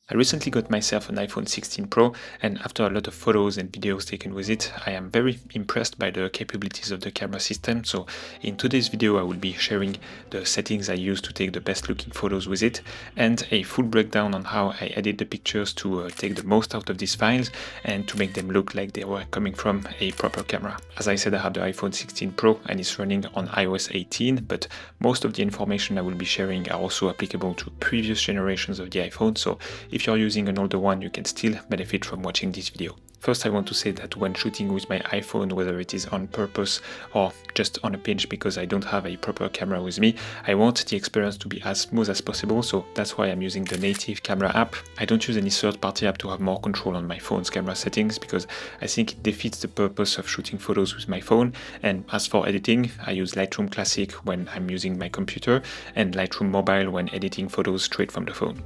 I recently got myself an iPhone 16 Pro, and after a lot of photos and videos taken with it, I am very impressed by the capabilities of the camera system. So in today's video I will be sharing the settings I use to take the best looking photos with it, and a full breakdown on how I edit the pictures to take the most out of these files and to make them look like they were coming from a proper camera. As I said, I have the iPhone 16 Pro and it's running on iOS 18, but most of the information I will be sharing are also applicable to previous generations of the iPhone, so if you're using an older one, you can still benefit from watching this video. First, I want to say that when shooting with my iPhone, whether it is on purpose or just on a pinch because I don't have a proper camera with me, I want the experience to be as smooth as possible, so that's why I'm using the native camera app. I don't use any third-party app to have more control on my phone's camera settings because I think it defeats the purpose of shooting photos with my phone. And as for editing, I use Lightroom Classic when I'm using my computer and Lightroom Mobile when editing photos straight from the phone.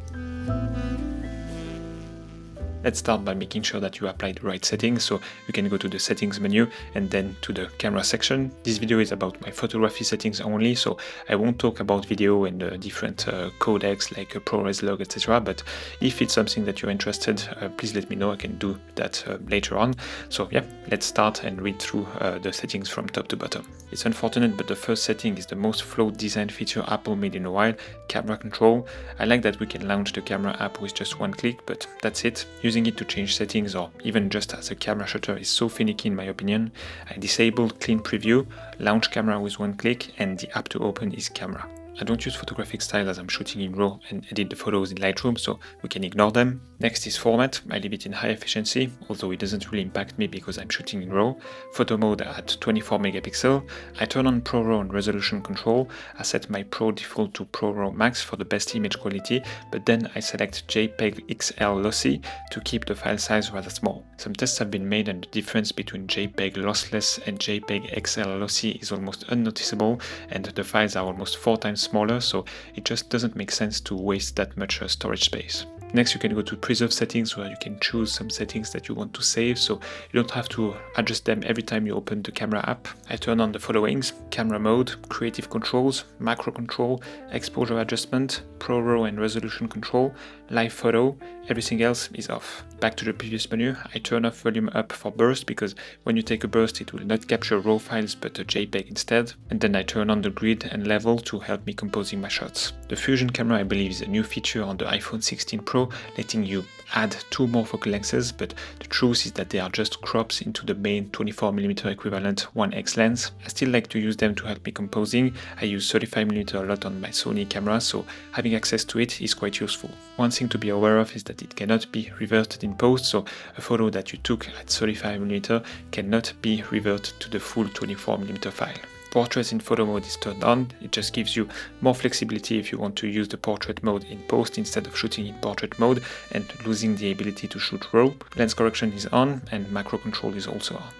Let's start by making sure that you apply the right settings, so you can go to the settings menu and then to the camera section. This video is about my photography settings only, so I won't talk about video and different codecs like ProRes log, etc. But if it's something that you're interested, please let me know. I can do that later on. So yeah, let's start and read through the settings from top to bottom. It's unfortunate, but the first setting is the most flawed design feature Apple made in a while: camera control. I like that we can launch the camera app with just one click, but that's it. Using it to change settings or even just as a camera shutter is so finicky in my opinion. I disabled clean preview, launch camera with one click, and the app to open is camera. I don't use photographic style as I'm shooting in RAW and edit the photos in Lightroom, so we can ignore them. Next is format. I leave it in high efficiency, although it doesn't really impact me because I'm shooting in RAW. Photo mode at 24 megapixel. I turn on ProRAW and resolution control. I set my Pro default to ProRAW Max for the best image quality, but then I select JPEG XL lossy to keep the file size rather small. Some tests have been made and the difference between JPEG lossless and JPEG XL lossy is almost unnoticeable, and the files are almost 4 times smaller, so it just doesn't make sense to waste that much storage space. Next, you can go to preserve settings, where you can choose some settings that you want to save, so you don't have to adjust them every time you open the camera app. I turn on the followings: camera mode, creative controls, macro control, exposure adjustment, ProRAW and resolution control, live photo. Everything else is off. Back to the previous menu, I turn off volume up for burst because when you take a burst it will not capture RAW files but a JPEG instead. And then I turn on the grid and level to help me composing my shots. The Fusion camera, I believe, is a new feature on the iPhone 16 Pro, letting you add 2 more focal lengths, but the truth is that they are just crops into the main 24mm equivalent 1x lens. I still like to use them to help me composing. I use 35mm a lot on my Sony camera, so having access to it is quite useful. One thing to be aware of is that it cannot be reverted in post, so a photo that you took at 35mm cannot be reverted to the full 24mm file. Portrait in photo mode is turned on. It just gives you more flexibility if you want to use the portrait mode in post instead of shooting in portrait mode and losing the ability to shoot RAW. Lens correction is on and macro control is also on.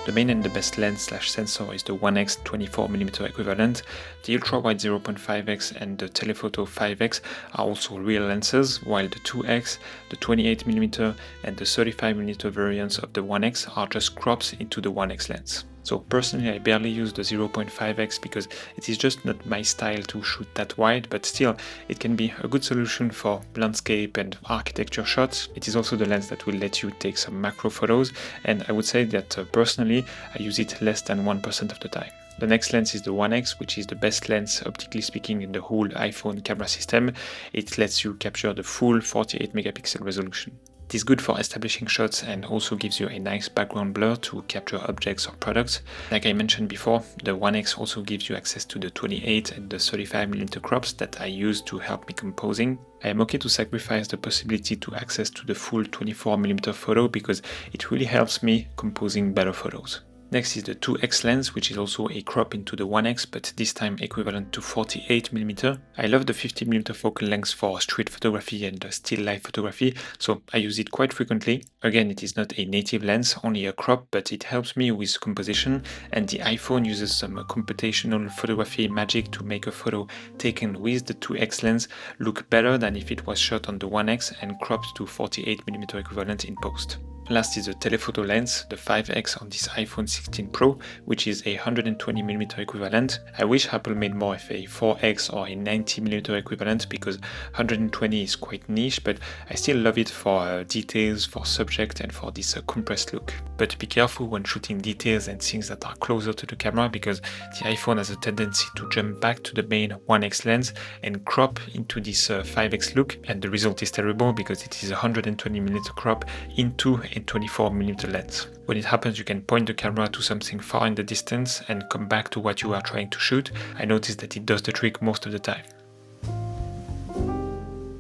The main and the best lens/sensor is the 1x 24mm equivalent. The ultra-wide 0.5x and the telephoto 5x are also real lenses, while the 2x, the 28mm and the 35mm variants of the 1x are just crops into the 1x lens. So personally I barely use the 0.5x because it is just not my style to shoot that wide, but still it can be a good solution for landscape and architecture shots. It is also the lens that will let you take some macro photos, and I would say that personally I use it less than 1% of the time. The next lens is the 1x, which is the best lens optically speaking in the whole iPhone camera system. It lets you capture the full 48 megapixel resolution. It is good for establishing shots and also gives you a nice background blur to capture objects or products. Like I mentioned before, the 1x also gives you access to the 28 and the 35mm crops that I use to help me composing. I am okay to sacrifice the possibility to access to the full 24mm photo because it really helps me composing better photos. Next is the 2x lens, which is also a crop into the 1x, but this time equivalent to 48mm. I love the 50mm focal length for street photography and still life photography, so I use it quite frequently. Again, it is not a native lens, only a crop, but it helps me with composition, and the iPhone uses some computational photography magic to make a photo taken with the 2x lens look better than if it was shot on the 1x and cropped to 48mm equivalent in post. Last is the telephoto lens, the 5x on this iPhone 16 Pro, which is a 120mm equivalent. I wish Apple made more of a 4x or a 90mm equivalent because 120 is quite niche, but I still love it for details, for subject, and for this compressed look. But be careful when shooting details and things that are closer to the camera because the iPhone has a tendency to jump back to the main 1x lens and crop into this 5x look, and the result is terrible because it is a 120mm crop into a 24mm lens. When it happens, you can point the camera to something far in the distance and come back to what you are trying to shoot. I noticed that it does the trick most of the time.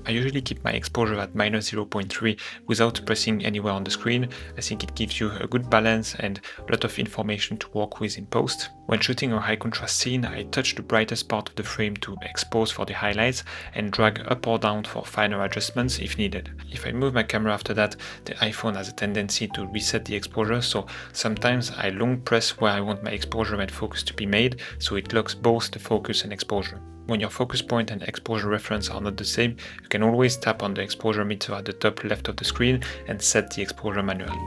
I usually keep my exposure at -0.3 without pressing anywhere on the screen. I think it gives you a good balance and a lot of information to work with in post. When shooting a high contrast scene, I touch the brightest part of the frame to expose for the highlights and drag up or down for finer adjustments if needed. If I move my camera after that, the iPhone has a tendency to reset the exposure, so sometimes I long press where I want my exposure and focus to be made, so it locks both the focus and exposure. When your focus point and exposure reference are not the same, you can always tap on the exposure meter at the top left of the screen and set the exposure manually.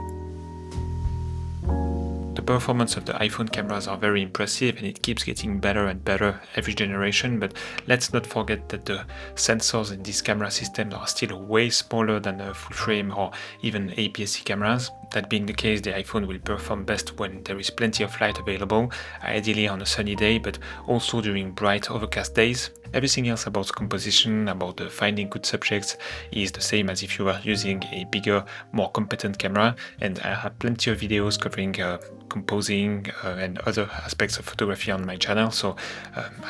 The performance of the iPhone cameras are very impressive and it keeps getting better and better every generation, but let's not forget that the sensors in these camera systems are still way smaller than the full frame or even APS-C cameras. That being the case, the iPhone will perform best when there is plenty of light available, ideally on a sunny day, but also during bright overcast days. Everything else about composition, about finding good subjects is the same as if you were using a bigger, more competent camera, and I have plenty of videos covering composing and other aspects of photography on my channel, so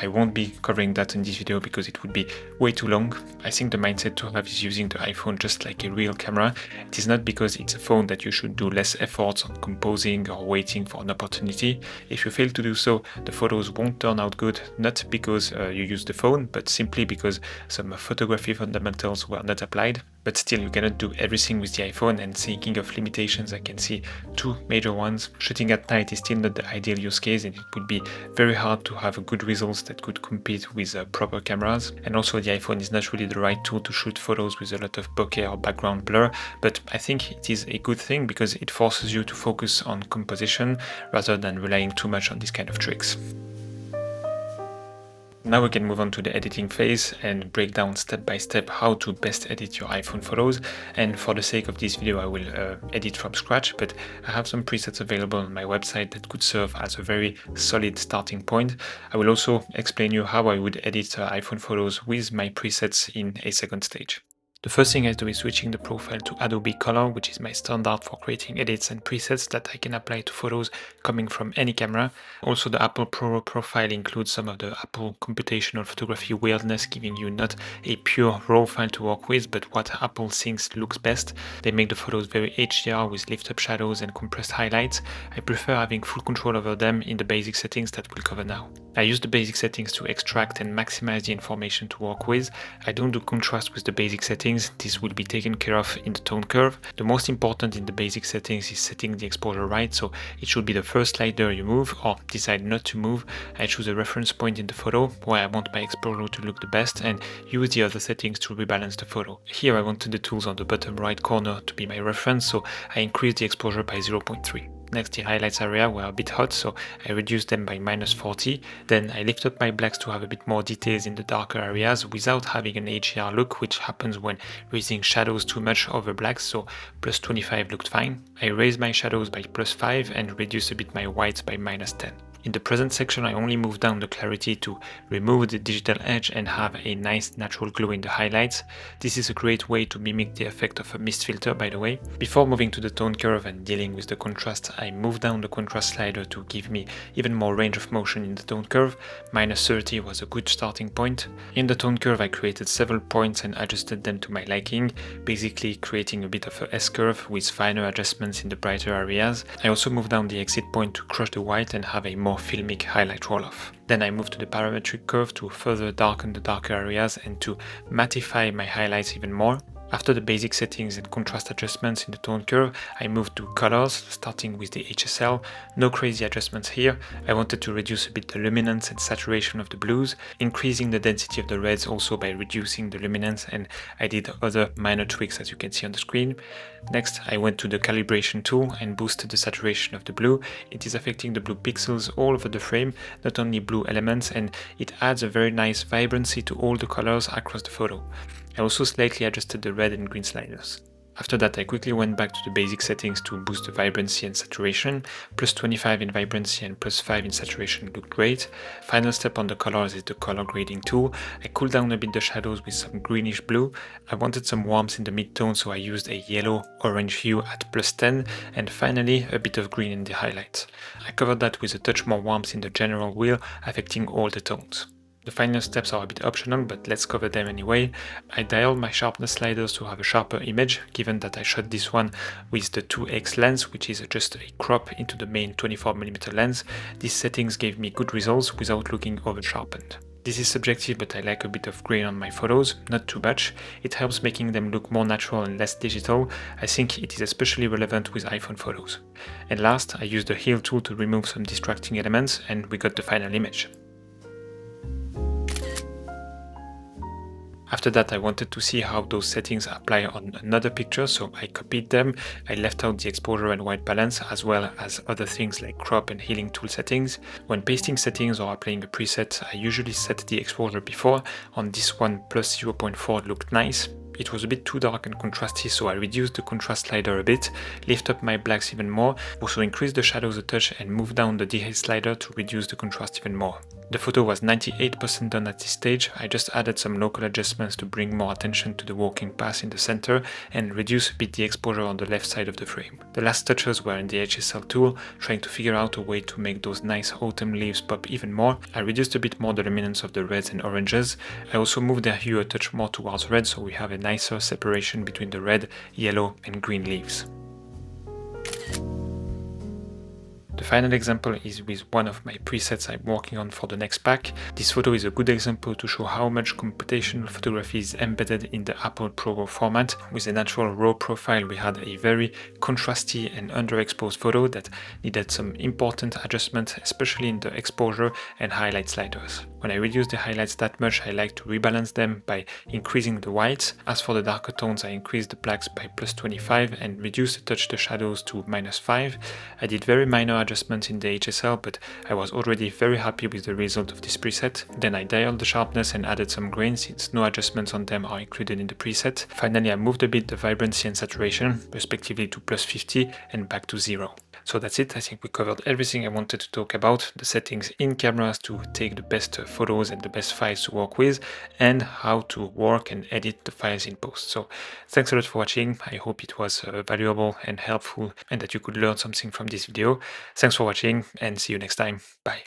I won't be covering that in this video because it would be way too long. I think the mindset to have is using the iPhone just like a real camera. It is not because it's a phone that you should do less efforts on composing or waiting for an opportunity. If you fail to do so, the photos won't turn out good, not because you use the phone, but simply because some photography fundamentals were not applied. But still, you cannot do everything with the iPhone, and thinking of limitations, I can see two major ones. Shooting at night is still not the ideal use case, and it would be very hard to have good results that could compete with proper cameras. And also the iPhone is not really the right tool to shoot photos with a lot of bokeh or background blur, but I think it is a good thing because it forces you to focus on composition rather than relying too much on these kind of tricks. Now we can move on to the editing phase and break down step by step how to best edit your iPhone photos. And for the sake of this video, I will edit from scratch, but I have some presets available on my website that could serve as a very solid starting point. I will also explain you how I would edit iPhone photos with my presets in a second stage. The first thing I do is switching the profile to Adobe Color, which is my standard for creating edits and presets that I can apply to photos coming from any camera. Also, the Apple Pro profile includes some of the Apple computational photography weirdness, giving you not a pure RAW file to work with, but what Apple thinks looks best. They make the photos very HDR with lift-up shadows and compressed highlights. I prefer having full control over them in the basic settings that we'll cover now. I use the basic settings to extract and maximize the information to work with. I don't do contrast with the basic settings. This will be taken care of in the tone curve. The most important in the basic settings is setting the exposure right, so it should be the first slider you move or decide not to move. I choose a reference point in the photo where I want my exposure to look the best and use the other settings to rebalance the photo. Here I wanted the tools on the bottom right corner to be my reference, so I increased the exposure by 0.3. Next, the highlights area were a bit hot, so I reduced them by -40. Then I lift up my blacks to have a bit more details in the darker areas without having an HDR look, which happens when raising shadows too much over blacks, so +25 looked fine. I raised my shadows by +5 and reduced a bit my whites by -10. In the present section, I only moved down the clarity to remove the digital edge and have a nice natural glow in the highlights. This is a great way to mimic the effect of a mist filter, by the way. Before moving to the tone curve and dealing with the contrast, I moved down the contrast slider to give me even more range of motion in the tone curve. -30 was a good starting point. In the tone curve, I created several points and adjusted them to my liking, basically creating a bit of a S-curve with finer adjustments in the brighter areas. I also moved down the exit point to crush the white and have a more filmic highlight roll-off. Then I moved to the parametric curve to further darken the darker areas and to mattify my highlights even more. After the basic settings and contrast adjustments in the tone curve, I moved to colors, starting with the HSL. No crazy adjustments here. I wanted to reduce a bit the luminance and saturation of the blues, increasing the density of the reds also by reducing the luminance, and I did other minor tweaks as you can see on the screen. Next, I went to the calibration tool and boosted the saturation of the blue. It is affecting the blue pixels all over the frame, not only blue elements, and it adds a very nice vibrancy to all the colors across the photo. I also slightly adjusted the red and green sliders. After that, I quickly went back to the basic settings to boost the vibrancy and saturation. Plus 25 in vibrancy and plus 5 in saturation looked great. Final step on the colors is the color grading tool. I cooled down a bit the shadows with some greenish blue. I wanted some warmth in the mid-tone, so I used a yellow-orange hue at plus 10, and finally a bit of green in the highlights. I covered that with a touch more warmth in the general wheel, affecting all the tones. The final steps are a bit optional, but let's cover them anyway. I dialed my sharpness sliders to have a sharper image, given that I shot this one with the 2x lens, which is just a crop into the main 24mm lens. These settings gave me good results without looking over sharpened. This is subjective, but I like a bit of grain on my photos, not too much. It helps making them look more natural and less digital. I think it is especially relevant with iPhone photos. And last, I used the heal tool to remove some distracting elements, and we got the final image. After that, I wanted to see how those settings apply on another picture, so I copied them. I left out the exposure and white balance, as well as other things like crop and healing tool settings. When pasting settings or applying a preset, I usually set the exposure before. On this one, plus 0.4 looked nice. It was a bit too dark and contrasty, so I reduced the contrast slider a bit, lift up my blacks even more, also increased the shadows a touch and moved down the dehaze slider to reduce the contrast even more. The photo was 98% done at this stage. I just added some local adjustments to bring more attention to the walking path in the center and reduce a bit the exposure on the left side of the frame. The last touches were in the HSL tool, trying to figure out a way to make those nice autumn leaves pop even more. I reduced a bit more the luminance of the reds and oranges. I also moved their hue a touch more towards red, so we have a nicer separation between the red, yellow and green leaves. The final example is with one of my presets I'm working on for the next pack. This photo is a good example to show how much computational photography is embedded in the Apple Pro RAW format. With a natural RAW profile, we had a very contrasty and underexposed photo that needed some important adjustments, especially in the exposure and highlight sliders. When I reduce the highlights that much, I like to rebalance them by increasing the whites. As for the darker tones, I increased the blacks by plus 25 and reduced a touch the shadows to minus 5. I did very minor adjustments in the HSL, but I was already very happy with the result of this preset. Then I dialed the sharpness and added some grain since no adjustments on them are included in the preset. Finally, I moved a bit the vibrancy and saturation, respectively to plus 50 and back to 0. So that's it. I think we covered everything I wanted to talk about, the settings in cameras to take the best photos and the best files to work with, and how to work and edit the files in post. So thanks a lot for watching. I hope it was valuable and helpful and that you could learn something from this video. Thanks for watching and see you next time. Bye.